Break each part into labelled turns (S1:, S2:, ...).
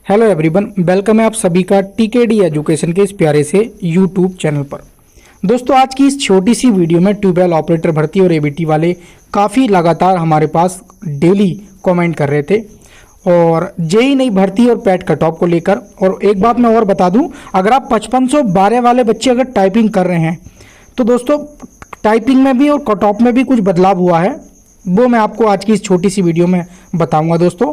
S1: Hello everyone, welcome है आप सभी का टीकेडी एजुकेशन के इस प्यारे से यूट्यूब चैनल पर। दोस्तों, आज की इस छोटी सी वीडियो में ट्यूबवेल ऑपरेटर भर्ती और एबीटी वाले काफ़ी लगातार हमारे पास डेली कमेंट कर रहे थे और जेई नई भर्ती और पैट कट ऑफ को लेकर। और एक बात मैं और बता दूं, अगर आप 5512 वाले बच्चे अगर टाइपिंग कर रहे हैं तो दोस्तों टाइपिंग में भी और कट ऑफ में भी कुछ बदलाव हुआ है, वो मैं आपको आज की इस छोटी सी वीडियो में बताऊँगा दोस्तों।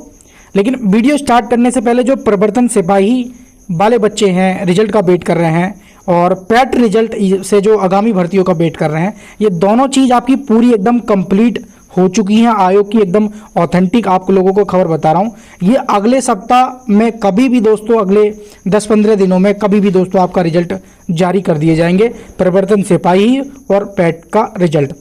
S1: लेकिन वीडियो स्टार्ट करने से पहले जो प्रवर्तन सिपाही वाले बच्चे हैं रिजल्ट का वेट कर रहे हैं और पैट रिजल्ट से जो आगामी भर्तियों का वेट कर रहे हैं, ये दोनों चीज़ आपकी पूरी एकदम कंप्लीट हो चुकी हैं। आयोग की एकदम ऑथेंटिक आप लोगों को खबर बता रहा हूँ। ये अगले सप्ताह में कभी भी दोस्तों, अगले 10-15 दिनों में कभी भी दोस्तों आपका रिजल्ट जारी कर दिए जाएंगे, प्रवर्तन सिपाही और पैट का रिजल्ट।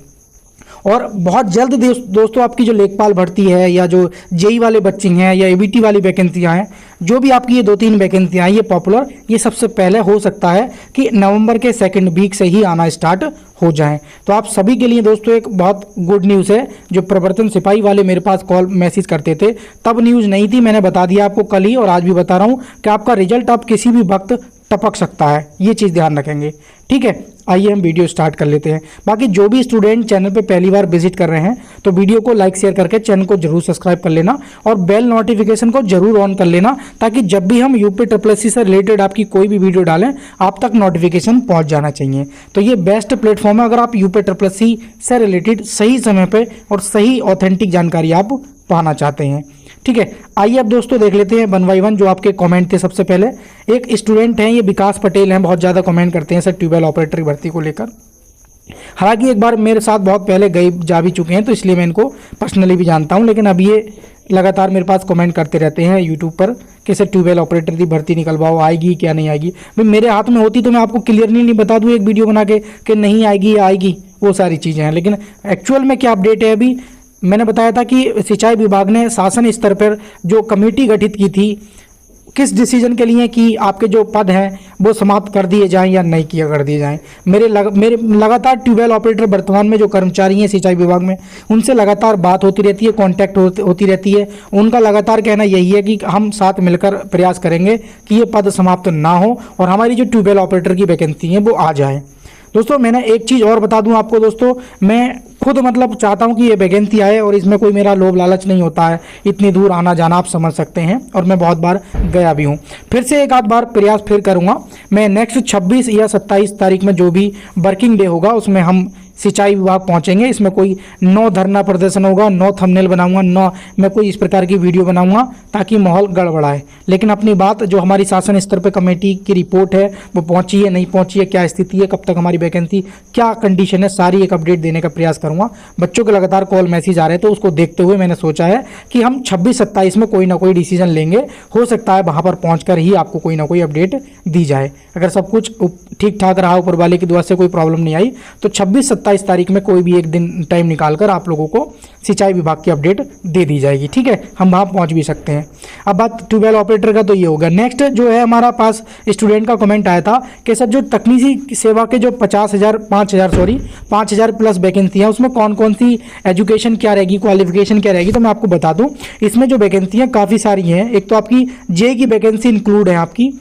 S1: और बहुत जल्द दोस्तों आपकी जो लेखपाल भर्ती है या जो जेई वाले बच्चे हैं या एबीटी वाली वैकेंसियां हैं, जो भी आपकी ये 2-3 वैकेंसियां हैं, ये पॉपुलर, ये सबसे पहले हो सकता है कि नवंबर के सेकंड वीक से ही आना स्टार्ट हो जाएं। तो आप सभी के लिए दोस्तों एक बहुत गुड न्यूज़ है। जो प्रवर्तन सिपाही वाले मेरे पास कॉल मैसेज करते थे, तब न्यूज़ नहीं थी, मैंने बता दिया आपको कल ही और आज भी बता रहा हूँ कि आपका रिजल्ट आप किसी भी वक्त टपक सकता है। ये चीज़ ध्यान रखेंगे, ठीक है। आइए हम वीडियो स्टार्ट कर लेते हैं। बाकी जो भी स्टूडेंट चैनल पे पहली बार विजिट कर रहे हैं तो वीडियो को लाइक शेयर करके चैनल को जरूर सब्सक्राइब कर लेना और बेल नोटिफिकेशन को जरूर ऑन कर लेना, ताकि जब भी हम यूपीएससी से रिलेटेड आपकी कोई भी वीडियो डालें आप तक नोटिफिकेशन पहुंच जाना चाहिए। तो ये बेस्ट प्लेटफॉर्म है अगर आप यूपीएससी से रिलेटेड सही समय पर और सही ऑथेंटिक जानकारी आप पाना चाहते हैं, ठीक है। आइए अब दोस्तों देख लेते हैं 1 बाय 1 जो आपके कमेंट थे। सबसे पहले एक स्टूडेंट हैं, ये विकास पटेल हैं, बहुत ज़्यादा कमेंट करते हैं सर ट्यूबवेल ऑपरेटर की भर्ती को लेकर। हालांकि एक बार मेरे साथ बहुत पहले गए जा भी चुके हैं, तो इसलिए मैं इनको पर्सनली भी जानता हूं, लेकिन अब ये लगातार मेरे पास कमेंट करते रहते हैं यूट्यूब पर कि सर ट्यूबवेल ऑपरेटर की भर्ती निकलवाओ, आएगी क्या नहीं आएगी। भाई मेरे हाथ में होती तो मैं आपको क्लियरली नहीं बता दूँ एक वीडियो बना के कि नहीं आएगी या आएगी, वो सारी चीज़ें हैं। लेकिन एक्चुअल में क्या अपडेट है, अभी मैंने बताया था कि सिंचाई विभाग ने शासन स्तर पर जो कमेटी गठित की थी, किस डिसीजन के लिए कि आपके जो पद हैं वो समाप्त कर दिए जाएं या नहीं किया कर दिए जाएं। मेरे लगातार ट्यूबवेल ऑपरेटर वर्तमान में जो कर्मचारी हैं सिंचाई विभाग में, उनसे लगातार बात होती रहती है, कांटेक्ट होती रहती है। उनका लगातार कहना यही है कि हम साथ मिलकर प्रयास करेंगे कि ये पद समाप्त ना हो और हमारी जो ट्यूबवेल ऑपरेटर की वैकेंसी है वो आ जाए। दोस्तों मैंने एक चीज़ और बता दूं आपको दोस्तों, मैं खुद मतलब चाहता हूं कि ये वैकेंसी आए और इसमें कोई मेरा लोभ लालच नहीं होता है, इतनी दूर आना जाना आप समझ सकते हैं और मैं बहुत बार गया भी हूं। फिर से एक आध बार प्रयास फिर करूंगा। मैं नेक्स्ट 26 या 27 तारीख में जो भी वर्किंग डे होगा उसमें हम सिंचाई विभाग पहुंचेंगे। इसमें कोई नो धरना प्रदर्शन होगा, नो थंबनेल बनाऊंगा, नो मैं कोई इस प्रकार की वीडियो बनाऊंगा ताकि माहौल गड़बड़ाए। लेकिन अपनी बात जो हमारी शासन स्तर पर कमेटी की रिपोर्ट है वो पहुंची है नहीं पहुंची है, क्या स्थिति है, कब तक हमारी वैकेंसी, क्या कंडीशन है, सारी एक अपडेट देने का प्रयास करूंगा। बच्चों के लगातार कॉल मैसेज आ रहे हैं, तो उसको देखते हुए मैंने सोचा है कि हम 26-27 में कोई ना कोई डिसीजन लेंगे। हो सकता है वहाँ पर पहुँच ही आपको कोई ना कोई अपडेट दी जाए। अगर सब कुछ ठीक ठाक रहा, ऊपर वाले की दुआ से कोई प्रॉब्लम नहीं आई, तो 26-27 तारीख में कोई भी एक दिन टाइम निकालकर आप लोगों को सिंचाई विभाग की अपडेट दे दी जाएगी, ठीक है। हम वहाँ पहुँच भी सकते हैं। अब बात ट्यूबवेल ऑपरेटर का तो ये होगा। नेक्स्ट जो है हमारा पास स्टूडेंट का कमेंट आया था कि सर जो तकनीकी सेवा के जो 5,000 प्लस वैकेंसी है, उसमें कौन कौन सी एजुकेशन क्या रहेगी, क्वालिफिकेशन क्या रहेगी। तो मैं आपको बता दूं, इसमें जो वैकेंसी हैं काफ़ी सारी हैं। एक तो आपकी जेई की वैकेंसी इंक्लूड है, आपकी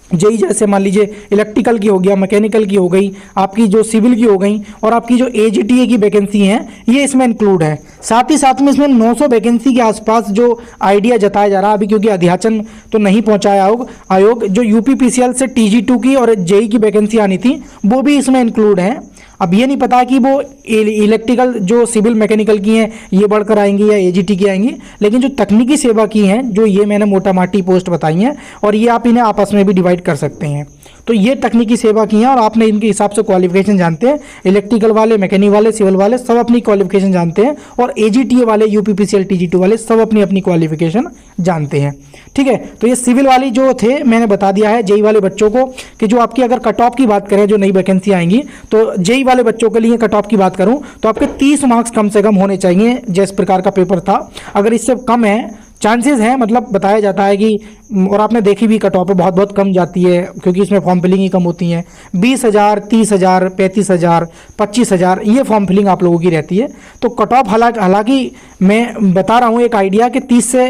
S1: जेई जैसे मान लीजिए इलेक्ट्रिकल की हो गया, मैकेनिकल की हो गई, आपकी जो सिविल की हो गई, और आपकी जो एजीटीए की वैकेंसी हैं ये इसमें इंक्लूड है। साथ ही साथ में इसमें 900 वैकेंसी के आसपास जो आइडिया जताया जा रहा है अभी, क्योंकि अध्याचन तो नहीं पहुंचाया आयोग, जो यूपीपीसीएल से TG2 की और जेई की वैकेंसी आनी थी वो भी इसमें इंक्लूड है। अब ये नहीं पता कि वो इलेक्ट्रिकल जो सिविल मैकेनिकल की हैं ये बढ़कर आएंगी या एजीटी की आएंगी, लेकिन जो तकनीकी सेवा की हैं जो ये मैंने मोटा माटी पोस्ट बताई हैं, और ये आप इन्हें आपस में भी डिवाइड कर सकते हैं। तो ये तकनीकी सेवा की हैं और आपने इनके हिसाब से क्वालिफिकेशन जानते हैं। इलेक्ट्रिकल वाले, मैकेनिकल वाले, सिविल वाले सब अपनी क्वालिफिकेशन जानते हैं, और एजीटीए वाले, यूपीपीसीएल TG2 वाले सब अपनी अपनी क्वालिफिकेशन जानते हैं, ठीक है। तो ये सिविल वाली जो थे मैंने बता दिया है जेई वाले बच्चों को कि जो आपकी अगर कट ऑफ की बात करें, जो नई वैकेंसी आएंगी, तो जेई वाले बच्चों के लिए कट ऑफ की बात करूं तो आपके 30 मार्क्स कम से कम होने चाहिए, जिस प्रकार का पेपर था। अगर इससे कम है, चांसेस हैं, मतलब बताया जाता है कि, और आपने देखी भी कट ऑफ बहुत बहुत कम जाती है, क्योंकि इसमें फॉर्म फिलिंग ही कम होती है। 20,000, 30,000, 35,000, 25,000 ये फॉर्म फिलिंग आप लोगों की रहती है। तो कट ऑफ हालांकि मैं बता रहा हूँ एक आइडिया कि 30 से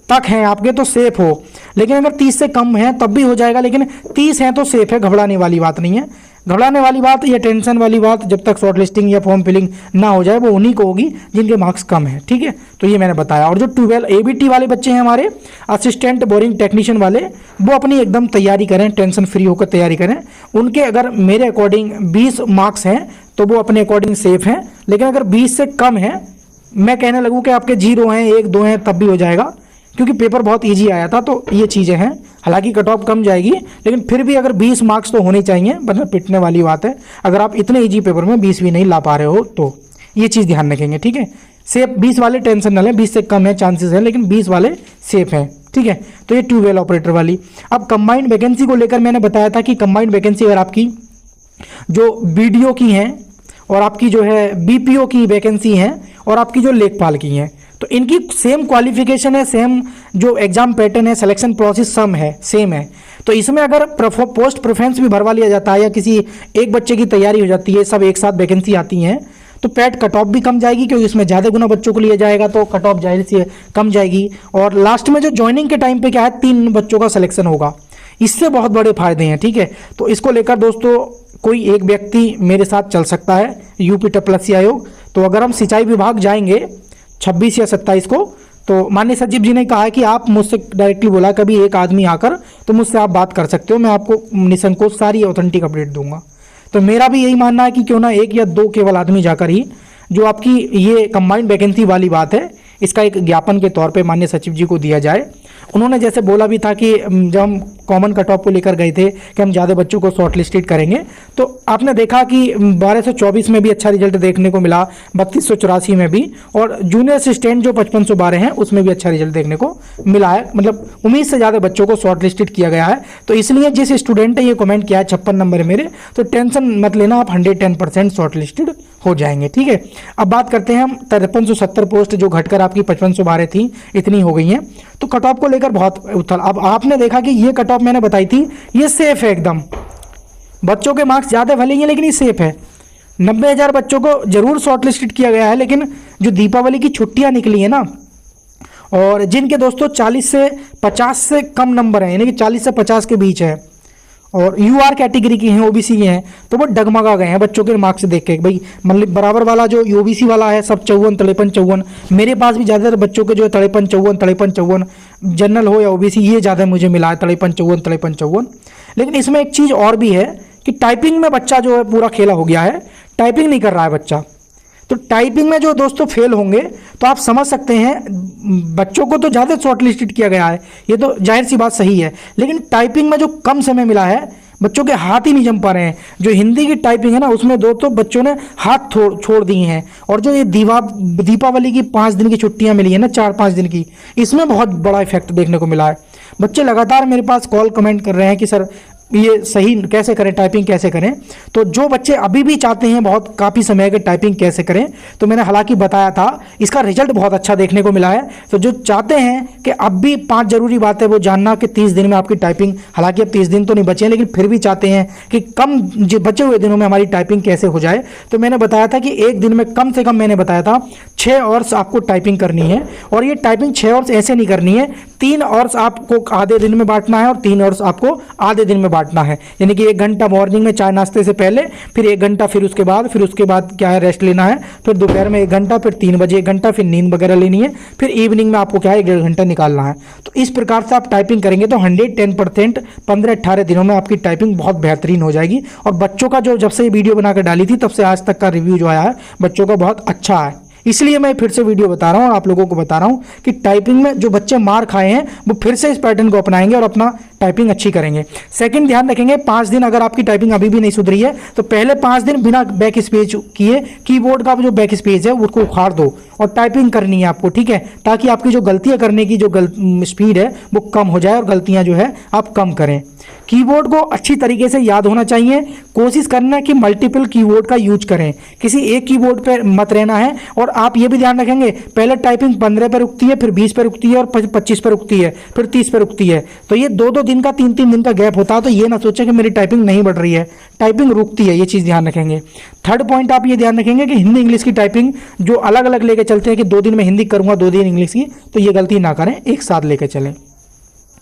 S1: तक हैं आपके तो सेफ हो, लेकिन अगर 30 से कम है तब भी हो जाएगा, लेकिन 30 है तो सेफ है, घबराने वाली बात नहीं है। घबराने वाली बात या टेंशन वाली बात जब तक शॉर्ट लिस्टिंग या फॉर्म फिलिंग ना हो जाए वो उन्हीं को होगी जिनके मार्क्स कम है, ठीक है। तो ये मैंने बताया। और जो 12 ABT वाले बच्चे हैं हमारे, असिस्टेंट बोरिंग टेक्नीशियन वाले, वो अपनी एकदम तैयारी करें, टेंशन फ्री होकर तैयारी करें। उनके अगर मेरे अकॉर्डिंग 20 मार्क्स हैं तो वो अपने अकॉर्डिंग सेफ हैं, लेकिन अगर 20 से कम है, मैं कहने लगूँ कि आपके 0 हैं, 1 2 हैं, तब भी हो जाएगा, क्योंकि पेपर बहुत ईजी आया था। तो ये चीज़ें हैं, हालांकि कट ऑफ कम जाएगी, लेकिन फिर भी अगर 20 मार्क्स तो होने चाहिए, वरना पिटने वाली बात है अगर आप इतने ईजी पेपर में 20 भी नहीं ला पा रहे हो तो। ये चीज़ ध्यान रखेंगे, ठीक है। सेफ 20 वाले टेंशन न लें, 20 से कम है चांसेस हैं, लेकिन 20 वाले सेफ हैं, ठीक है। तो ये ट्यूबवेल ऑपरेटर वाली। अब कंबाइंड वैकेंसी को लेकर मैंने बताया था कि कंबाइंड वैकेंसी अगर आपकी जो BDO की हैं और आपकी जो है BPO की वैकेंसी हैं और आपकी जो लेखपाल की हैं, तो इनकी सेम क्वालिफिकेशन है, सेम जो एग्जाम पैटर्न है, सिलेक्शन प्रोसेस सेम है। तो इसमें अगर पोस्ट प्रेफरेंस भी भरवा लिया जाता है या किसी एक बच्चे की तैयारी हो जाती है, सब एक साथ वैकेंसी आती हैं, तो पैट कट ऑफ भी कम जाएगी, क्योंकि इसमें ज़्यादा गुना बच्चों को लिया जाएगा तो कट ऑफ जाहिर सी कम जाएगी। और लास्ट में जो ज्वाइनिंग के टाइम पे क्या है, 3 बच्चों का सिलेक्शन होगा, इससे बहुत बड़े फायदे हैं, ठीक है। तो इसको लेकर दोस्तों कोई एक व्यक्ति मेरे साथ चल सकता है, UP आयोग। तो अगर हम सिंचाई विभाग जाएंगे 26 या 27 को, तो माननीय सचिव जी ने कहा है कि आप मुझसे डायरेक्टली बोला कभी एक आदमी आकर तो मुझसे आप बात कर सकते हो, मैं आपको निसंकोच सारी ऑथेंटिक अपडेट दूंगा। तो मेरा भी यही मानना है कि क्यों ना 1 या 2 केवल आदमी जाकर ही जो आपकी ये कंबाइंड वैकेंसी वाली बात है, इसका एक ज्ञापन के तौर पे माननीय सचिव जी को दिया जाए। उन्होंने जैसे बोला भी था कि जब हम कॉमन कट ऑफ को लेकर गए थे कि हम ज़्यादा बच्चों को शॉर्ट लिस्टेड करेंगे, तो आपने देखा कि 1224 में भी अच्छा रिजल्ट देखने को मिला, 3284 में भी, और जूनियर असिस्टेंट जो 5512 हैं उसमें भी अच्छा रिजल्ट देखने को मिला है। मतलब उम्मीद से ज़्यादा बच्चों को शॉर्ट लिस्टेड किया गया है। तो इसलिए जिस स्टूडेंट ने ये कमेंट किया है 56 नंबर है मेरे, तो टेंशन मत लेना, आप 110% शॉर्ट लिस्टेड हो जाएंगे, ठीक है। अब बात करते हैं हम 5370 पोस्ट जो घटकर आपकी 5512 थी, इतनी हो गई हैं। तो कट ऑफ को लेकर बहुत उथल। अब आपने देखा कि ये कट ऑफ मैंने बताई थी, ये सेफ है एकदम, बच्चों के मार्क्स ज़्यादा भले ही हैं लेकिन ये सेफ है। 90,000 बच्चों को जरूर शॉर्ट लिस्टेड किया गया है, लेकिन जो दीपावली की छुट्टियां निकली है ना, और जिनके दोस्तों 40 से 50 से कम नंबर हैं, यानी कि 40 से 50 के बीच है, और UR कैटेगरी की हैं, OBC की हैं, तो वो डगमगा गए हैं बच्चों के मार्क्स देख के। भाई मतलब बराबर वाला जो OBC वाला है सब 54, 53, 54, मेरे पास भी ज़्यादातर बच्चों के जो है 53, 54, 53, 54, जनरल हो या OBC, ये ज़्यादा मुझे मिला है 53, 54, 53, 54। लेकिन इसमें एक चीज़ और भी है कि टाइपिंग में बच्चा जो है पूरा खेला हो गया है, टाइपिंग नहीं कर रहा है बच्चा। तो टाइपिंग में जो दोस्तों फेल होंगे, तो आप समझ सकते हैं बच्चों को तो ज़्यादा शॉर्ट लिस्टेड किया गया है, ये तो जाहिर सी बात सही है, लेकिन टाइपिंग में जो कम समय मिला है, बच्चों के हाथ ही नहीं जम पा रहे हैं। जो हिंदी की टाइपिंग है ना, उसमें दोस्तों बच्चों ने हाथ छोड़ दिए हैं। और जो ये दीपावली की 5 दिन की छुट्टियां मिली है ना, 4-5 दिन की, इसमें बहुत बड़ा इफेक्ट देखने को मिला है। बच्चे लगातार मेरे पास कॉल कमेंट कर रहे हैं कि सर ये सही कैसे करें, टाइपिंग कैसे करें। तो जो बच्चे अभी भी चाहते हैं बहुत काफ़ी समय के टाइपिंग कैसे करें, तो मैंने हालांकि बताया था, इसका रिजल्ट बहुत अच्छा देखने को मिला है। तो जो चाहते हैं कि अब भी 5 जरूरी बात है वो जानना कि 30 दिन में आपकी टाइपिंग, हालांकि अब 30 दिन तो नहीं बचे हैं, लेकिन फिर भी चाहते हैं कि कम जो बचे हुए दिनों में हमारी टाइपिंग कैसे हो जाए, तो मैंने बताया था कि एक दिन में कम से कम, मैंने बताया था 6 आवर्स आपको टाइपिंग करनी है। और ये टाइपिंग 6 आवर्स ऐसे नहीं करनी है, 3 आवर्स आपको आधे दिन में बांटना है और 3 आवर्स आपको आधे दिन में बांटना है। यानी कि 1 घंटा मॉर्निंग में चाय नाश्ते से पहले, फिर 1 घंटा, फिर उसके बाद क्या है रेस्ट लेना है, फिर दोपहर में 1 घंटा, फिर 3 बजे 1 घंटा, फिर नींद वगैरह लेनी है, फिर इवनिंग में आपको क्या है 1.5 घंटा निकालना है। तो इस प्रकार से आप टाइपिंग करेंगे तो 110% 15-18 दिनों में आपकी टाइपिंग बहुत बेहतरीन हो जाएगी। और बच्चों का जो जब से ये वीडियो बनाकर डाली थी तब से आज तक का रिव्यू जो आया है बच्चों का बहुत अच्छा है। इसलिए मैं फिर से वीडियो बता रहा हूँ और आप लोगों को बता रहा हूँ कि टाइपिंग में जो बच्चे मार खाए हैं वो फिर से इस पैटर्न को अपनाएंगे और अपना टाइपिंग अच्छी करेंगे। सेकंड, ध्यान रखेंगे 5 दिन अगर आपकी टाइपिंग अभी भी नहीं सुधरी है तो पहले 5 दिन बिना बैक स्पेस किए कीबोर्ड का जो बैक स्पेस है उसको उखाड़ दो और टाइपिंग करनी है आपको, ठीक है, ताकि आपकी जो गलतियां करने की जो स्पीड है वो कम हो जाए और गलतियां जो है आप कम करें। कीबोर्ड को अच्छी तरीके से याद होना चाहिए। कोशिश करना कि मल्टीपल कीबोर्ड का यूज करें, किसी एक कीबोर्ड पर मत रहना है। और आप ये भी ध्यान रखेंगे पहले टाइपिंग 15 पर रुकती है, फिर 20 पर रुकती है और 25 पर रुकती है, फिर 30 पर रुकती है। तो ये 2-2 दिन का 3-3 दिन का गैप होता है। तो ये ना सोचें कि मेरी टाइपिंग नहीं बढ़ रही है, टाइपिंग रुकती है, ये चीज़ ध्यान रखेंगे। थर्ड पॉइंट आप ये ध्यान रखेंगे कि हिंदी इंग्लिश की टाइपिंग जो अलग अलग लेके चलते हैं कि 2 दिन में हिंदी करूंगा 2 दिन इंग्लिश की, तो ये गलती ना करें, एक साथ लेके चलें।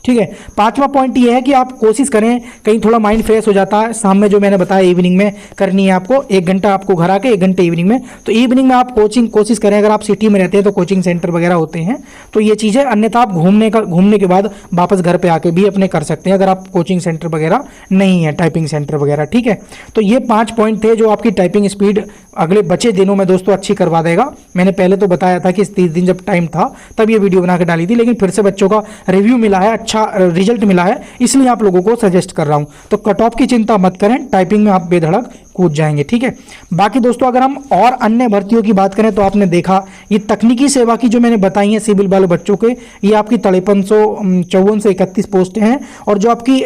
S1: ठीक है। पांचवा पॉइंट ये है कि आप कोशिश करें, कहीं थोड़ा माइंड फ्रेश हो जाता है शाम में, जो मैंने बताया इवनिंग में करनी है आपको, 1 घंटा आपको घर आके 1 घंटे इवनिंग में। तो इवनिंग में आप कोशिश करें, अगर आप सिटी में रहते हैं तो कोचिंग सेंटर वगैरह होते हैं तो ये चीज़ें, अन्यथा आप घूमने के बाद वापस घर पे आके भी अपने कर सकते हैं, अगर आप कोचिंग सेंटर वगैरह नहीं है, टाइपिंग सेंटर वगैरह। ठीक है, तो ये 5 पॉइंट थे जो आपकी टाइपिंग स्पीड अगले बचे दिनों में दोस्तों अच्छी करवा देगा। मैंने पहले तो बताया था कि इस 30 दिन जब टाइम था तब ये वीडियो बना के डाली थी, लेकिन फिर से बच्चों का रिव्यू मिला है, अच्छा रिजल्ट मिला है, इसलिए आप लोगों को सजेस्ट कर रहा हूं। तो कट ऑफ की चिंता मत करें, टाइपिंग में आप बेधड़क कूद जाएंगे। ठीक है, बाकी दोस्तों अगर हम और अन्य भर्तियों की बात करें तो आपने देखा ये तकनीकी सेवा की जो मैंने बताई है सिविल वाले बच्चों के, ये आपकी 5354 से 31 पोस्ट हैं, और जो आपकी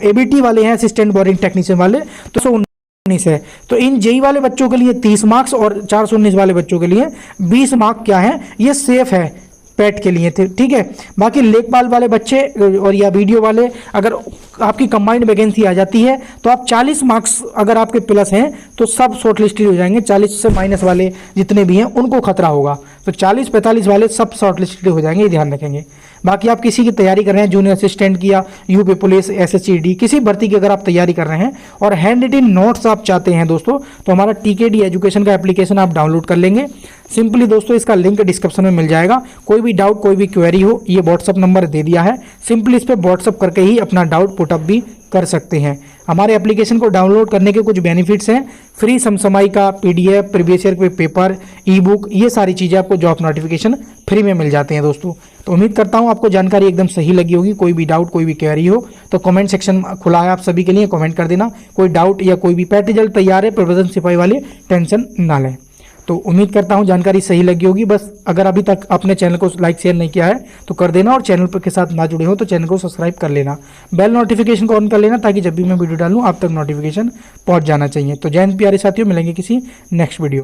S1: एबीटी वाले हैं, असिस्टेंट बोरिंग टेक्नीशियन वाले, तो 119 है। तो इन जेई वाले बच्चों के लिए 30 मार्क्स और 419 वाले बच्चों के लिए 20 मार्क क्या है, ये सेफ है पेट के लिए थे। ठीक है, बाकी लेखपाल वाले बच्चे और या वीडियो वाले, अगर आपकी कंबाइंड वैकेंसी आ जाती है तो आप 40 मार्क्स अगर आपके प्लस हैं तो सब शॉर्ट लिस्टेड हो जाएंगे। 40 से माइनस वाले जितने भी हैं उनको खतरा होगा, तो 40-45 वाले सब शॉर्ट लिस्टेड हो जाएंगे, ये ध्यान रखेंगे। बाकी आप किसी की तैयारी कर रहे हैं, जूनियर असिस्टेंट की या यूपी पुलिस, एसएससी, किसी भर्ती की अगर आप तैयारी कर रहे हैं और हैंड रिटन नोट्स आप चाहते हैं दोस्तों, तो हमारा टीकेडी एजुकेशन का एप्लीकेशन आप डाउनलोड कर लेंगे सिंपली दोस्तों, इसका लिंक डिस्क्रिप्शन में मिल जाएगा। कोई भी डाउट, कोई भी क्वेरी हो, ये व्हाट्सअप नंबर दे दिया है, सिंपली इस पर व्हाट्सअप करके ही अपना डाउट पुटअप भी कर सकते हैं। हमारे एप्लीकेशन को डाउनलोड करने के कुछ बेनिफिट्स हैं, फ्री समसमाई का पीडीएफ, प्रीवियस ईयर के पेपर, ई बुक, ये सारी चीज़ें आपको जॉब नोटिफिकेशन फ्री में मिल जाते हैं दोस्तों। तो उम्मीद करता हूँ आपको जानकारी एकदम सही लगी होगी। कोई भी डाउट, कोई भी क्वेरी हो तो कमेंट सेक्शन खुला है आप सभी के लिए, कमेंट कर देना। कोई डाउट या कोई भी पैट रिजल्ट तैयार है, प्रोविजन सिपाही वाले टेंशन ना लें। तो उम्मीद करता हूं जानकारी सही लगी होगी। बस अगर अभी तक अपने चैनल को लाइक शेयर नहीं किया है तो कर देना, और चैनल पर के साथ ना जुड़े हो तो चैनल को सब्सक्राइब कर लेना, बेल नोटिफिकेशन को ऑन कर लेना, ताकि जब भी मैं वीडियो डालूं आप तक नोटिफिकेशन पहुंच जाना चाहिए। तो जय हिंद प्यारे साथियों, मिलेंगे किसी नेक्स्ट वीडियो।